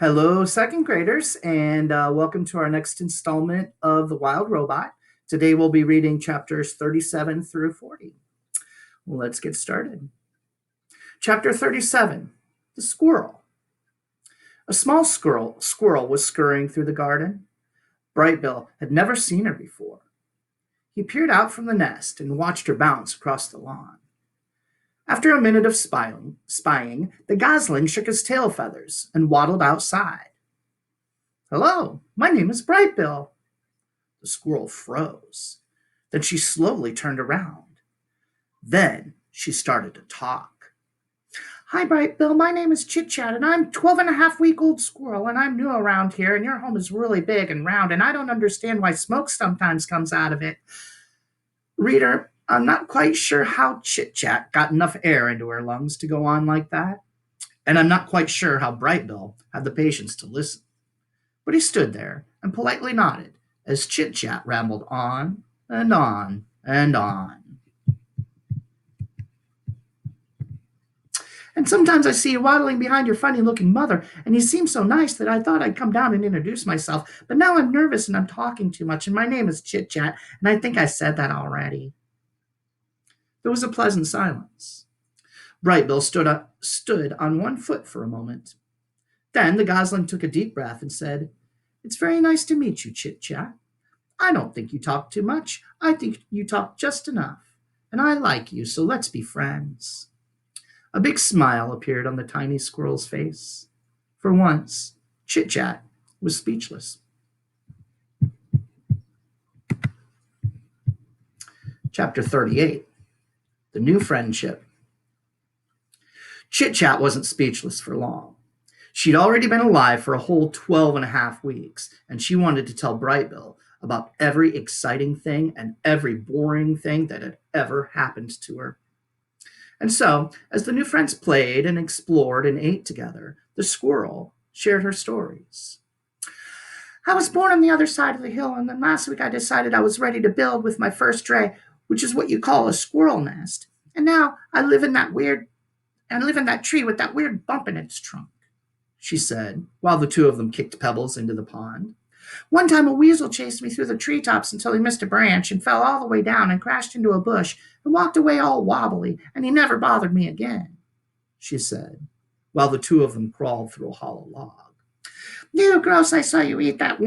Hello, second graders, and welcome to our next installment of The Wild Robot. Today we'll be reading chapters 37 through 40. Let's get started. Chapter 37 The Squirrel. A small squirrel was scurrying through the garden. Brightbill had never seen her before. He peered out from the nest and watched her bounce across the lawn. After a minute of spying, the gosling shook his tail feathers and waddled outside. Hello, my name is Brightbill. The squirrel froze. Then she slowly turned around. Then she started to talk. Hi, Brightbill. My name is Chit Chat, and I'm 12 and a half week old squirrel, and I'm new around here, and your home is really big and round, and I don't understand why smoke sometimes comes out of it. Reader, I'm not quite sure how Chit Chat got enough air into her lungs to go on like that, and I'm not quite sure how Brightbill had the patience to listen. But he stood there and politely nodded as Chit Chat rambled on and on and on. And sometimes I see you waddling behind your funny looking mother, and you seem so nice that I thought I'd come down and introduce myself. But now I'm nervous and I'm talking too much, and my name is Chit Chat, and I think I said that already. There was a pleasant silence. Brightbill stood on one foot for a moment. Then the gosling took a deep breath and said, It's very nice to meet you, Chit Chat. I don't think you talk too much. I think you talk just enough. And I like you, so let's be friends. A big smile appeared on the tiny squirrel's face. For once, Chit Chat was speechless. Chapter 38 The New Friendship. Chit Chat wasn't speechless for long. She'd already been alive for a whole 12 and a half weeks, and she wanted to tell Brightbill about every exciting thing and every boring thing that had ever happened to her. And so, as the new friends played and explored and ate together, the squirrel shared her stories. I was born on the other side of the hill, and then last week I decided I was ready to build with my first dray, which is what you call a squirrel nest. And now I live in that tree with that weird bump in its trunk, she said, while the two of them kicked pebbles into the pond. One time a weasel chased me through the treetops until he missed a branch and fell all the way down and crashed into a bush and walked away all wobbly, and he never bothered me again, she said, while the two of them crawled through a hollow log. Ew, gross, I saw you eat that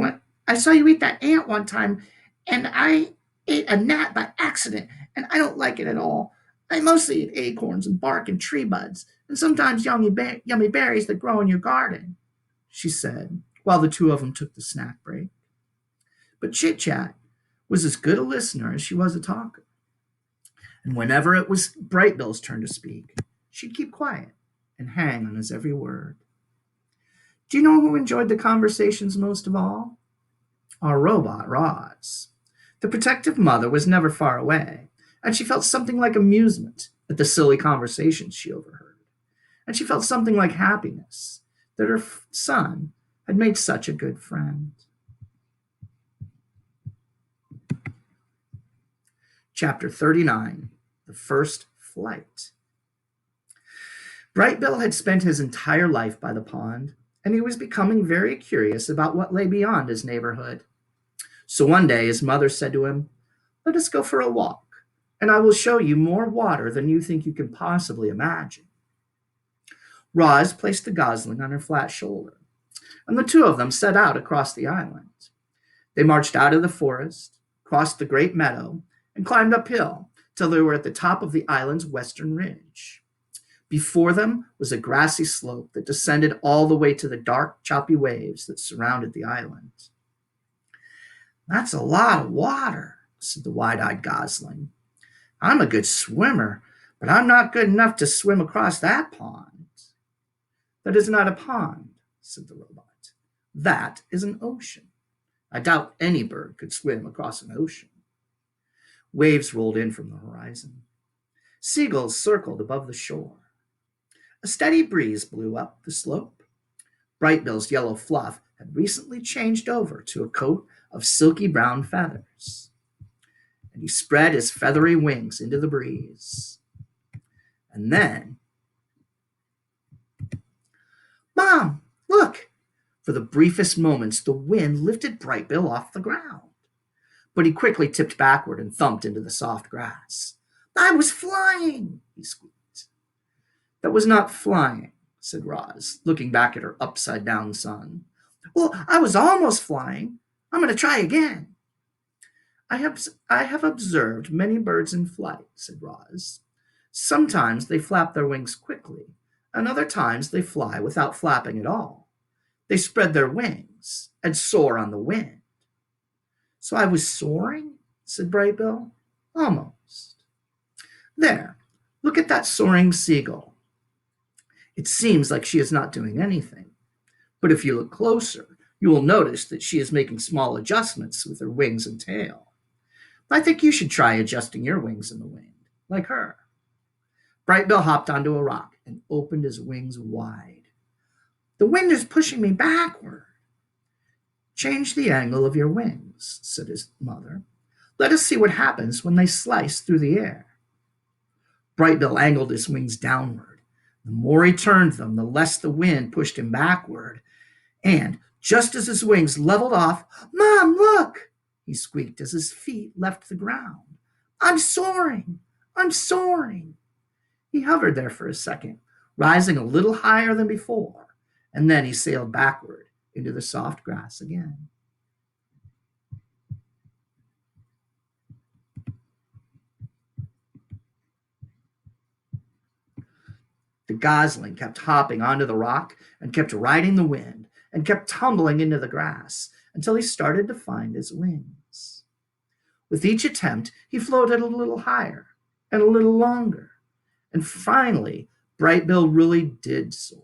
ant one time, and I ate a gnat by accident, and I don't like it at all. I mostly eat acorns and bark and tree buds, and sometimes yummy berries that grow in your garden, she said, while the two of them took the snack break. But Chit Chat was as good a listener as she was a talker. And whenever it was Brightbill's turn to speak, she'd keep quiet and hang on his every word. Do you know who enjoyed the conversations most of all? Our robot, Roz. The protective mother was never far away, and she felt something like amusement at the silly conversations she overheard. And she felt something like happiness that her son had made such a good friend. Chapter 39 The First Flight. Brightbill had spent his entire life by the pond, and he was becoming very curious about what lay beyond his neighborhood. So one day his mother said to him, Let us go for a walk, and I will show you more water than you think you can possibly imagine. Roz placed the gosling on her flat shoulder, and the two of them set out across the island. They marched out of the forest, crossed the great meadow, and climbed uphill till they were at the top of the island's western ridge. Before them was a grassy slope that descended all the way to the dark, choppy waves that surrounded the island. That's a lot of water, said the wide-eyed gosling. I'm a good swimmer, but I'm not good enough to swim across that pond. That is not a pond, said the robot. That is an ocean. I doubt any bird could swim across an ocean. Waves rolled in from the horizon. Seagulls circled above the shore. A steady breeze blew up the slope. Brightbill's yellow fluff had recently changed over to a coat of silky brown feathers, and he spread his feathery wings into the breeze. And then, Mom, look! For the briefest moments, the wind lifted Bright Bill off the ground, but he quickly tipped backward and thumped into the soft grass. I was flying, he squeaked. That was not flying, said Roz, looking back at her upside-down son. Well, I was almost flying. I'm going to try again. I have observed many birds in flight, said Roz. Sometimes they flap their wings quickly, and other times they fly without flapping at all. They spread their wings and soar on the wind. So I was soaring, said Bright Bill. Almost. There, look at that soaring seagull. It seems like she is not doing anything, but if you look closer, you will notice that she is making small adjustments with her wings and tail. I think you should try adjusting your wings in the wind, like her. Bright Bill hopped onto a rock and opened his wings wide. The wind is pushing me backward. Change the angle of your wings, said his mother. Let us see what happens when they slice through the air. Bright Bill angled his wings downward. The more he turned them, the less the wind pushed him backward. And just as his wings leveled off, Mom, look, he squeaked as his feet left the ground. I'm soaring! I'm soaring! He hovered there for a second, rising a little higher than before, and then he sailed backward into the soft grass again. The gosling kept hopping onto the rock and kept riding the wind and kept tumbling into the grass until he started to find his wings. With each attempt, he floated a little higher and a little longer, and finally, Bright Bill really did soar.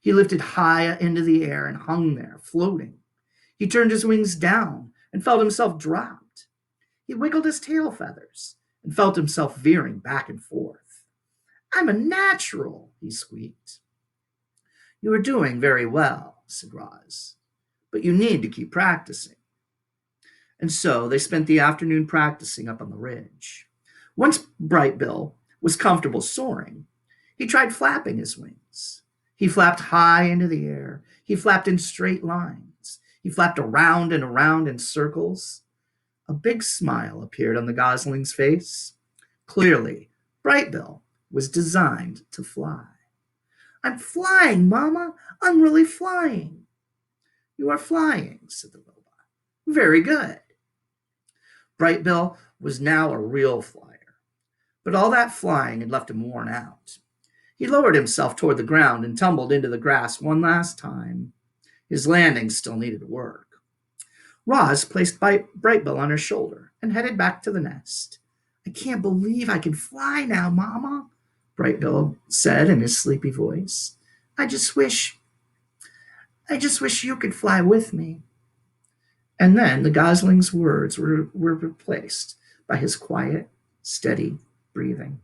He lifted high into the air and hung there, floating. He turned his wings down and felt himself dropped. He wiggled his tail feathers and felt himself veering back and forth. I'm a natural, he squeaked. You are doing very well, said Roz, but you need to keep practicing. And so they spent the afternoon practicing up on the ridge. Once Bright Bill was comfortable soaring, he tried flapping his wings. He flapped high into the air. He flapped in straight lines. He flapped around and around in circles. A big smile appeared on the gosling's face. Clearly, Bright Bill was designed to fly. I'm flying, Mama. I'm really flying. You are flying, said the robot. Very good. Bright Bill was now a real flyer, but all that flying had left him worn out. He lowered himself toward the ground and tumbled into the grass one last time. His landing still needed work. Roz placed Bright Bill on her shoulder and headed back to the nest. I can't believe I can fly now, Mama, Bright Bill said in his sleepy voice. I just wish you could fly with me. And then the gosling's words were replaced by his quiet, steady breathing.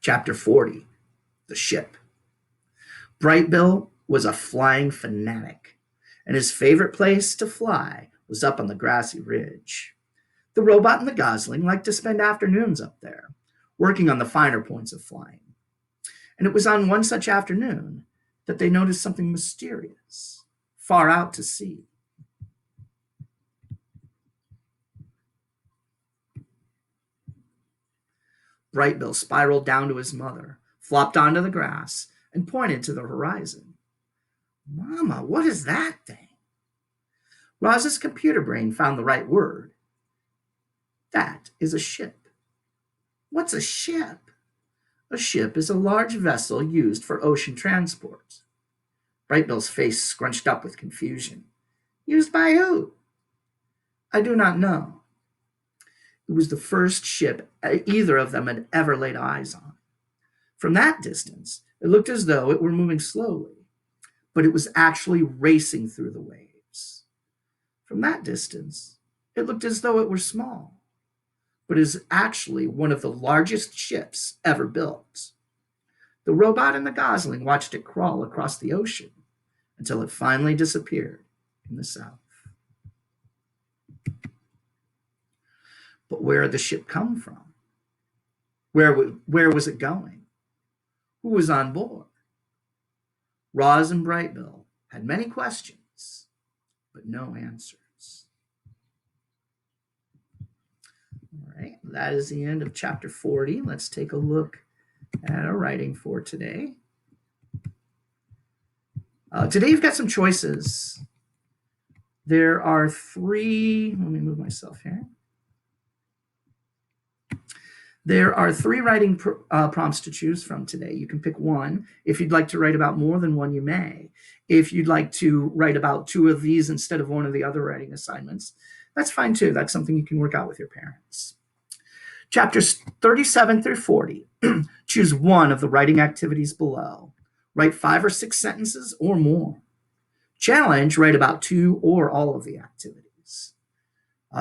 Chapter 40, The Ship. Bright Bill was a flying fanatic, and his favorite place to fly was up on the grassy ridge. The robot and the gosling liked to spend afternoons up there, working on the finer points of flying. And it was on one such afternoon that they noticed something mysterious, far out to sea. Bright Bill spiraled down to his mother, flopped onto the grass, and pointed to the horizon. Mama, what is that thing? Roz's computer brain found the right word. That is a ship. What's a ship? A ship is a large vessel used for ocean transport. Bright Bill's face scrunched up with confusion. Used by who? I do not know. It was the first ship either of them had ever laid eyes on. From that distance, it looked as though it were moving slowly, but it was actually racing through the waves. From that distance, it looked as though it were small, but is actually one of the largest ships ever built. The robot and the gosling watched it crawl across the ocean until it finally disappeared in the south. But where had the ship come from? Where was it going? Who was on board? Roz and Brightbill had many questions, but no answers. All right, that is the end of chapter 40. Let's take a look at our writing for today. Today you've got some choices. There are three, let me move myself here. There are three writing prompts to choose from today. You can pick one. If you'd like to write about more than one, you may. If you'd like to write about two of these instead of one of the other writing assignments, that's fine too. That's something you can work out with your parents. Chapters 37 through 40. Choose one of the writing activities below. Write 5 or 6 sentences or more. Challenge, write about 2 or all of the activities.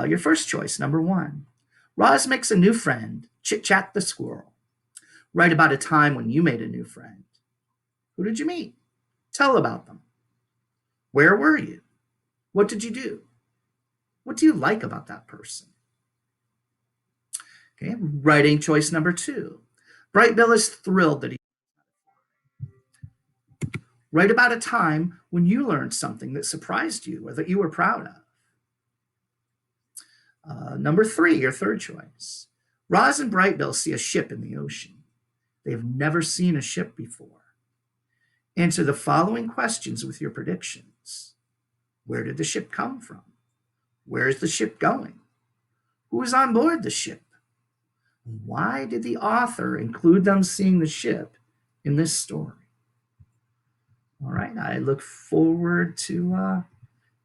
Your first choice, number 1. Roz makes a new friend. Chit Chat the squirrel. Write about a time when you made a new friend. Who did you meet? Tell about them. Where were you? What did you do? What do you like about that person? Okay, writing choice number 2. Brightbill is thrilled that he. Write about a time when you learned something that surprised you or that you were proud of. Number 3, your third choice. Roz and Brightbill see a ship in the ocean. They've never seen a ship before. Answer the following questions with your predictions. Where did the ship come from? Where is the ship going? Who is on board the ship? Why did the author include them seeing the ship in this story? All right, I look forward to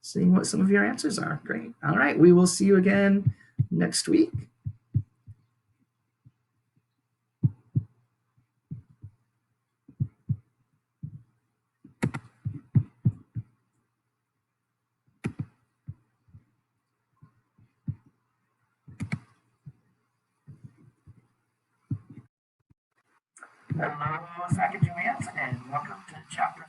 seeing what some of your answers are. Great. All right, we will see you again next week. Hello, Sacagawea, and welcome to chapter